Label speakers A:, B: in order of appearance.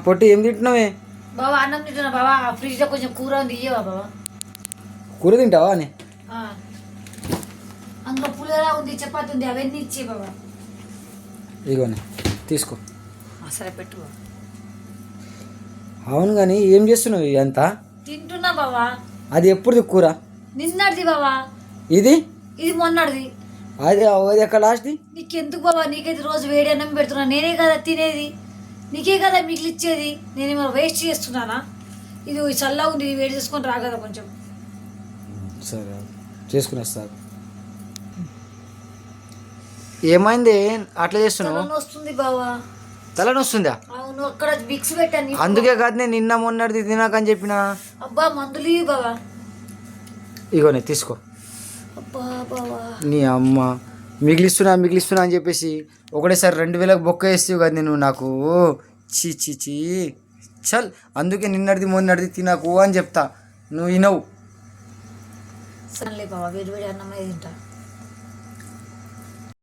A: పొట్టి ఏం తింటున్నావే?
B: బావా అన్నం తింటున్నా బావా. ఫ్రిడ్జ్ లో కొంచెం కూర ఉంది, ఇయ్యవా బావా?
A: కూర తింటావా అని?
B: అందులో పులిహోర ఉంది, చపాతి ఉంది, అవన్నీ ఇచ్చే బావా.
A: ఇగోని తీసుకో.
B: సరే పెట్టు.
A: అవును కానీ ఏం చేస్తున్నావు అంతా?
B: తింటున్నా బావా.
A: అది ఎప్పుడుది కూర?
B: నిన్నటిది బావా.
A: ఇది
B: ఇది మొన్నటిది.
A: అది అది ఎక్కడ లాస్ట్ది?
B: నీకెందుకు బావా? నీకైతే రోజు వేడి అన్నం పెడుతున్నా, నేనే కదా తినేది, నీకే కదా మిగిలిచ్చేది. నేనేమో వేస్ట్ చేస్తున్నానా? ఇది చల్లగా ఉంది, ఇది వేడి చేసుకొని రా కదా కొంచెం.
A: సరే చేసుకుని వస్తారు. ఏమైంది అట్లా చేస్తున్నావు?
B: వస్తుంది బావా.
A: తలనొస్తుందా?
B: అవును, అక్కడ విక్స్ పెట్టాను.
A: అందుకే కాదు నేను నిన్న మొన్నటిది తినాకని చెప్పిన.
B: అబ్బా మందులు ఇవి బావా.
A: ఇగోనే తీసుకో.
B: అబ్బా బావా
A: నీ అమ్మ మిగిలిస్తున్నా అని చెప్పేసి ఒకటేసారి 2000 బొక్క వేస్తావు కదా నేను నాకు. చీ చీ చీ చల్. అందుకే నిన్నటిది మొన్నటిది తినకు అని చెప్తా, నువ్వు వినవు.
B: సర్లే బావా, వేడి వేడి అన్నమే తింటా.